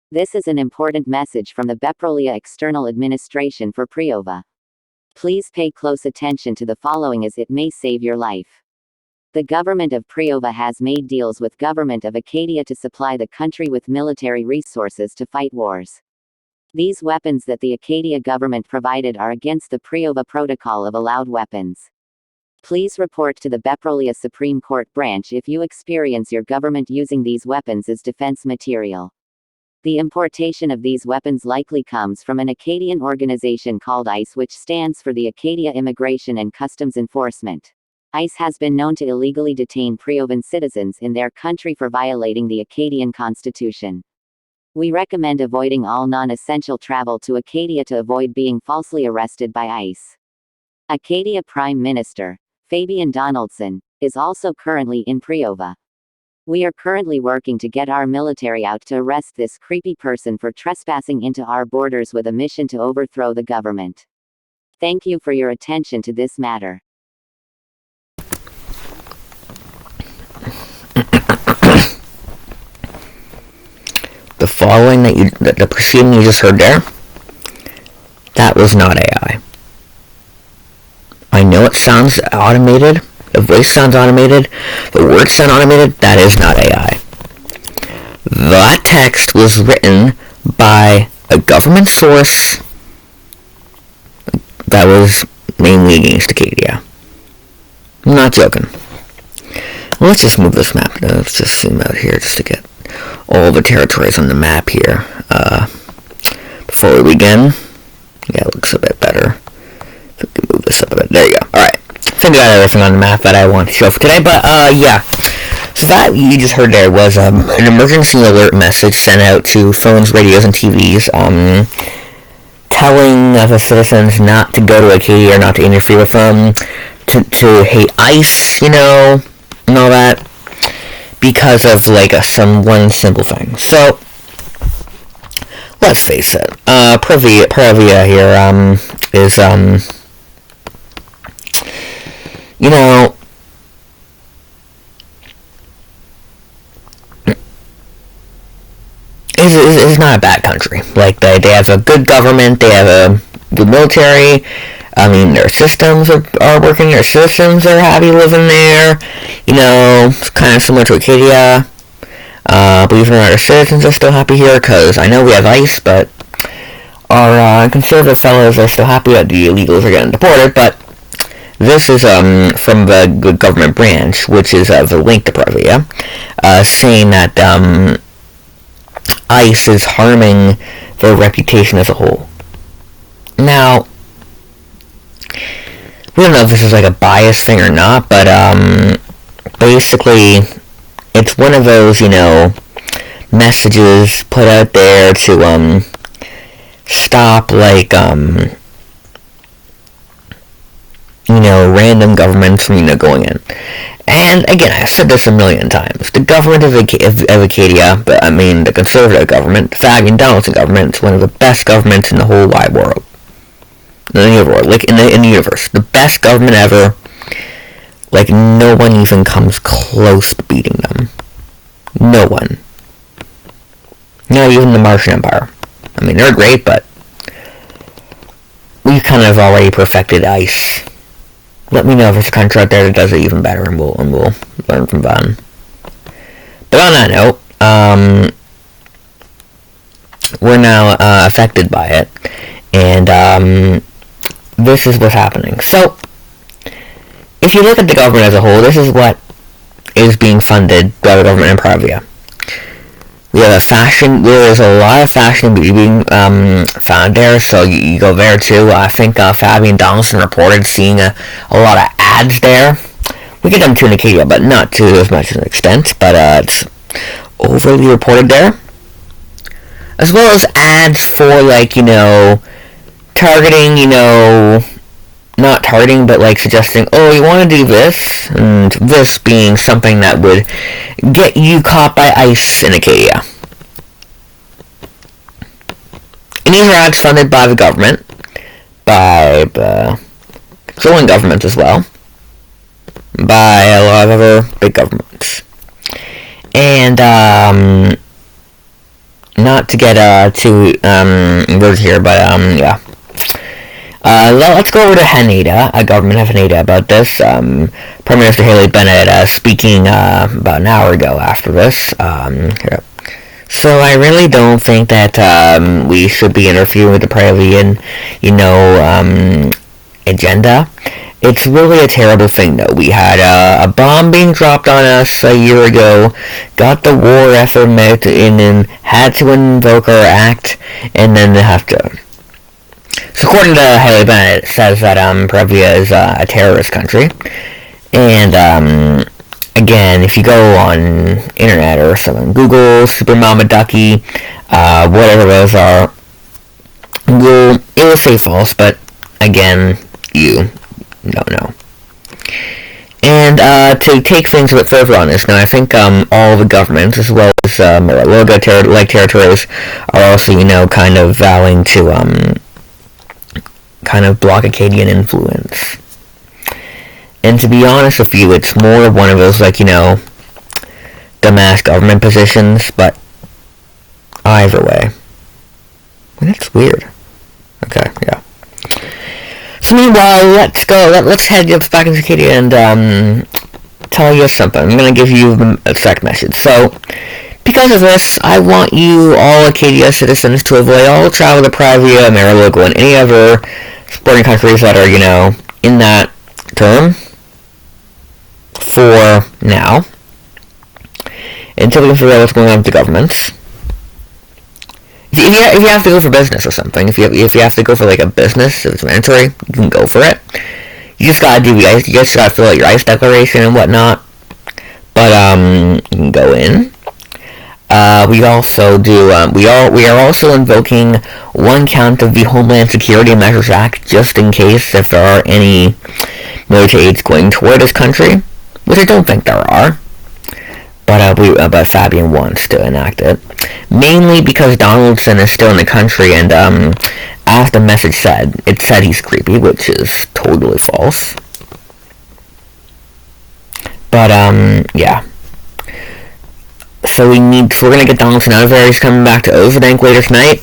This is an important message from the Beproliea External Administration for Priovea. Please pay close attention to the following as it may save your life. The government of Priovea has made deals with government of Acadia to supply the country with military resources to fight wars. These weapons that the Acadia government provided are against the Priovea Protocol of Allowed Weapons. Please report to the Beproliea Supreme Court branch if you experience your government using these weapons as defense material. The importation of these weapons likely comes from an Acadian organization called ICE, which stands for the Acadia Immigration and Customs Enforcement. ICE has been known to illegally detain Priovean citizens in their country for violating the Acadian Constitution. We recommend avoiding all non-essential travel to Acadia to avoid being falsely arrested by ICE. Acadia Prime Minister Fabian Donaldson is also currently in Priovea. We are currently working to get our military out to arrest this creepy person for trespassing into our borders with a mission to overthrow the government. Thank you for your attention to this matter. The following the proceeding you just heard there, that was not AI. I know it sounds automated, the voice sounds automated, the words sound automated, that is not AI. That text was written by a government source that was mainly against Acadia. I'm not joking. Well, let's just move this map. Let's just zoom out here just to get all the territories on the map here. Before we begin, yeah, it looks a bit better. If we can move this up a bit. There you go. Alright. I think I got everything on the map that I want to show for today, but yeah. So that you just heard there was an emergency alert message sent out to phones, radios, and TVs, telling the citizens not to go to Acadia or not to interfere with them, to hate ICE, and all that, because of some one simple thing. So let's face it, Priovea here is is not a bad country. They have a good government, they have a good military. I mean, their systems are working, their citizens are happy living there. It's kind of similar to Acadia. Believe it or not, our citizens are still happy here, because I know we have ICE, but our conservative fellows are still happy that the illegals are getting deported. But this is from the good government branch, which is the link to Priovea, saying that ICE is harming their reputation as a whole. Now, we don't know if this is a biased thing or not, but basically, it's one of those, messages put out there to stop random governments from going in. And again, I've said this a million times. The government of Acadia, the conservative government, the Fabian Donaldson government, is one of the best governments in the whole wide world. In the universe. The best government ever. No one even comes close to beating them. No one. Not even the Martian Empire. They're great, but we've kind of already perfected ICE. Let me know if there's a country out there that does it even better, and we'll learn from them. But on that note, we're now affected by it, and this is what's happening. So, if you look at the government as a whole, this is what is being funded by the government in Priovea. We have there's a lot of fashion being found there, so you go there too. I think Fabian Donaldson reported seeing a lot of ads there. We get them too in Acadia, but not to as much an extent, but it's overly reported there. As well as ads for, targeting, not targeting, but suggesting, oh, you want to do this, and this being something that would get you caught by ICE in Acadia. And these are ads funded by the government, by the controlling government as well, by a lot of other big governments. And, not to get too inverted here, but yeah. Let's go over to Acadia, government of Acadia, about this. Prime Minister Haley Bennett speaking about an hour ago after this. Here. So I really don't think that we should be interfering with the Priovean, agenda. It's really a terrible thing, though. We had a bomb being dropped on us a year ago, got the war effort met in, and had to invoke our act, and then they have to. So according to Haley Bennett, it says that Priovea is a terrorist country, and again, if you go on internet or something, Google, Super Mama Ducky, whatever those are, it will say false, but again, you don't know. And to take things a bit further on this, now I think all the governments, as well as logo territories, are also, kind of vowing to kind of block Acadian influence. And to be honest with you, it's more one of those, dumbass government positions, but either way. That's weird. Okay, yeah. So meanwhile, let's head back into Acadia and tell you something. I'm going to give you a direct message. So, because of this, I want you, all Acadia citizens, to avoid all travel to Priovea, Marilogo, and any other sporting countries that are, in that term for now, until we can figure out what's going on with the governments. If you have to go for business or something, if you have to go for a business, if it's mandatory, you can go for it. You just gotta fill out your ICE declaration and whatnot. But you can go in. We also do. We are also invoking one count of the Homeland Security Measures Act, just in case if there are any military aids going toward this country, which I don't think there are. But Fabian wants to enact it, mainly because Donaldson is still in the country, and as the message said, it said he's creepy, which is totally false. But yeah. So we're gonna get Donaldson out of there. He's coming back to Overdank later tonight.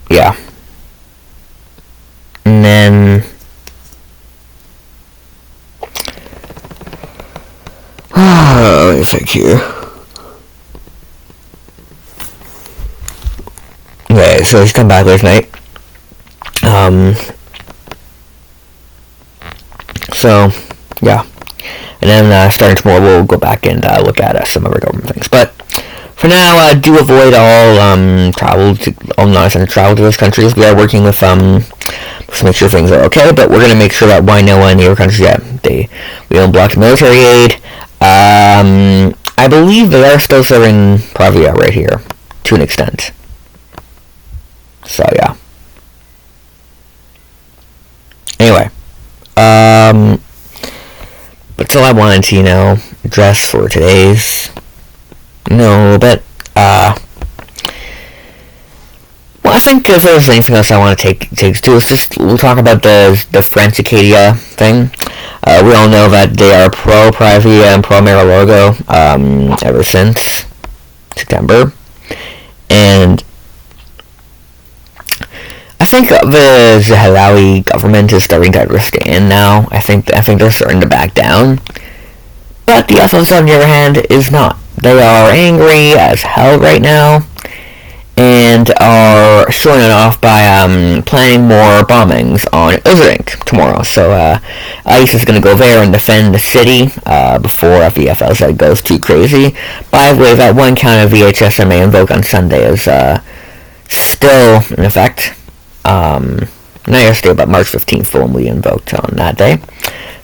Yeah. And then let me think here. Okay, so he's come back later tonight. So, yeah. And then starting tomorrow, we'll go back and look at some other government things. But for now, do avoid all non-essential travel to those countries. We are working with to make sure things are okay, but we're going to make sure that why no one in the other countries yet. We don't block the military aid. I believe they are still serving Priovea right here, to an extent. So, yeah. Anyway. That's all I wanted to, address for today's, little bit. Well, I think if there's anything else I want to take to, we'll talk about the French Acadia thing. We all know that they are pro-Priovea and pro-Marilogo, ever since September. And I think the Zahawi government is starting to understand now. I think they're starting to back down. But the FOs, on the other hand, is not. They are angry as hell right now, and are showing it off by planning more bombings on Overdank tomorrow. So ICE is going to go there and defend the city before the FOs goes too crazy. By the way, that one count of VHSMA invoke on Sunday is still in effect. Not yesterday, but March 15th formally invoked on that day.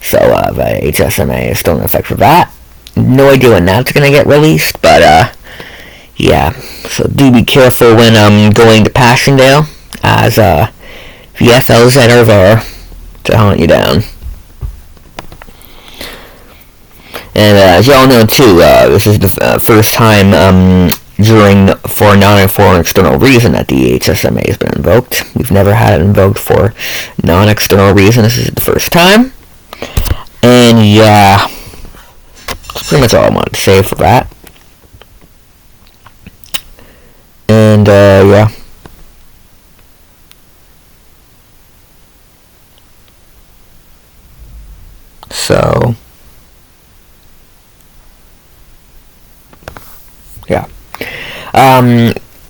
So the HSMA is still in effect for that. No idea when that's going to get released, but yeah. So do be careful when going to Passchendaele, as the FLs that are there to hunt you down. And as you all know too, this is the first time for non-foreign external reason that the HSMA has been invoked. We've never had it invoked for non-external reason. This is the first time. And yeah, pretty much all I wanted to say for that. And, yeah. So, yeah.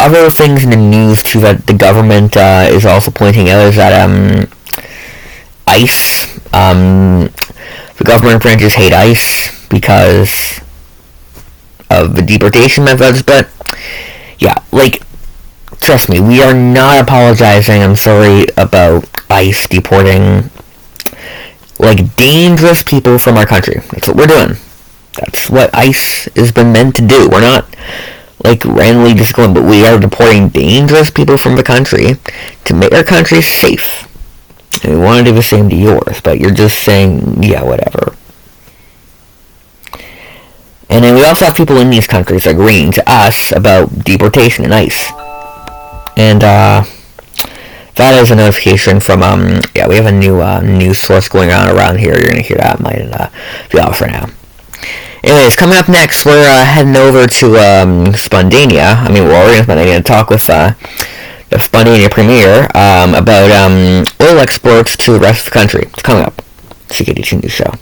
Other things in the news, too, that the government is also pointing out is that, ICE, the government branches hate ICE because of the deportation methods, but, yeah, like, trust me, we are not apologizing, I'm sorry, about ICE deporting, like, dangerous people from our country. That's what we're doing. That's what ICE has been meant to do. We're not, like, randomly just going, but we are deporting dangerous people from the country to make our country safe. And we want to do the same to yours, but you're just saying, yeah, whatever. And then we also have people in these countries agreeing to us about deportation and ICE. And, that is a notification from, yeah, we have a new, news source going on around here. You're gonna hear that. Might be off right now. Anyways, coming up next, we're, heading over to, Spondania. I mean, we're already in Spondania to talk with, the Spondania Premier, about, oil exports to the rest of the country. It's coming up. CKD2 News Show.